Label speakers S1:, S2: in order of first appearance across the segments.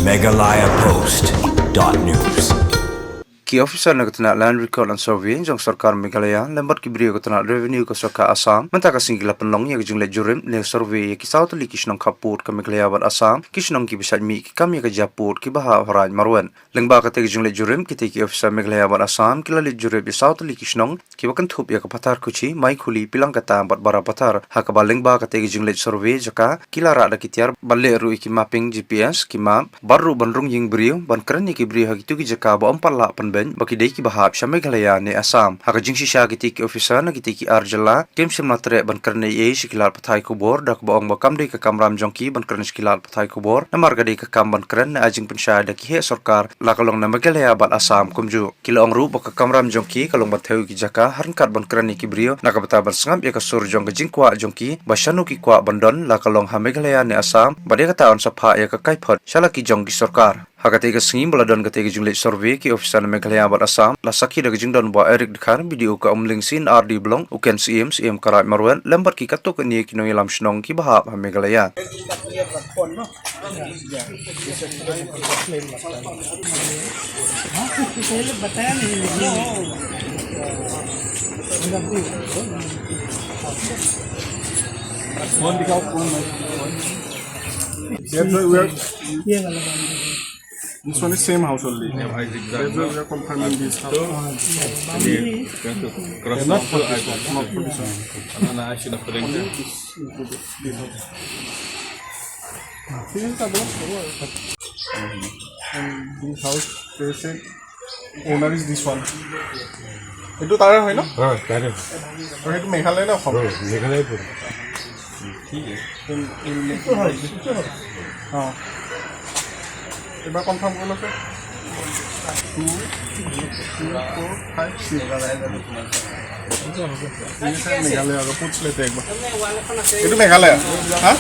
S1: megalayapost.news.
S2: Ki officer na katana land record and survey jong sarkar Meghalaya lembat ki brio katana revenue ko sarkar Assam menta ka singila penlong ya jong le jurim le survey ki south li kishnong kaput ka Meghalaya ban Assam kishnong ki bisad mi ki kam ya ka japut ki baha haraj marwan lengba ka te jong le jurim ki te ki officer Meghalaya ban Assam ki la le jurim bi south li kishnong ki wakan thup ya ka patar kuchi mai khuli pilang kata bat bara patar ha ka ba lengba ka te jong le survey jaka ki la ra da ki tiar balle ru ki mapping GPS ki map baru banrung ying brio ban kran ki brio ha ki tu ki jaka ba ampalla pan baki dei ki bahab sha Meghalaya ne Assam haka jingsi sha ki tiki officer na ki tiki arjala kem sim natre ban karne ye shikilar pathai kubor dak baong bakam dei ka kamram jongki ban karne shikilar pathai kubor na marga dei ka kam ban kran na ajing pensha da ki he sarkar lakalong na Meghalaya bat Assam kumju kilong ru baka kamram jongki kalong batheu ki jaka harnkat ban kran ki brio na ka bata ban sngam ya ka sur jong ka jingkwa jongki basanu ki kwa bandon lakalong ha Meghalaya ne Assam bade ka taon sapha ya ka kaiphot shala ki jong ki sarkar Hakati ka singim baladon ka tegi junglet survey ki officer na Meghalaya bat Assam la sakhi da jingdon ba Eric Dkhar video ka umling sin RD blong uken CM karat marwan lembar ki katok ni ki no ilam shnong ki bahap ha Meghalaya
S3: This one is same house only. Yeah, exactly. We are confirming this house. Not for this one. I should have put it there. And this house, they said, owner is this one. Itu tarar hoy na?
S4: हाँ तारे
S3: और itu Meghalaya na
S4: हाँ मेघालय पर
S3: हाँ এবার কনফার্ম করলো স্যার 2 4 5 6 মেঘালয় আগে पूछ लेते हैं एक बार ये तो मेघालय हाँ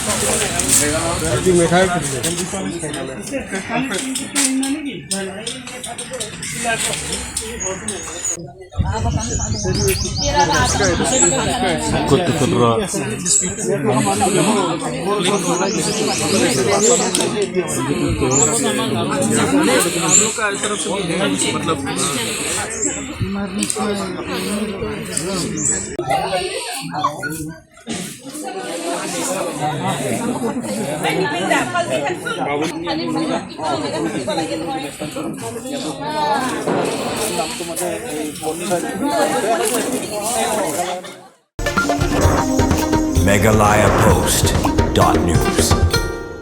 S4: मेघालय कुत्ते कुत्रा
S1: megalayapost.news.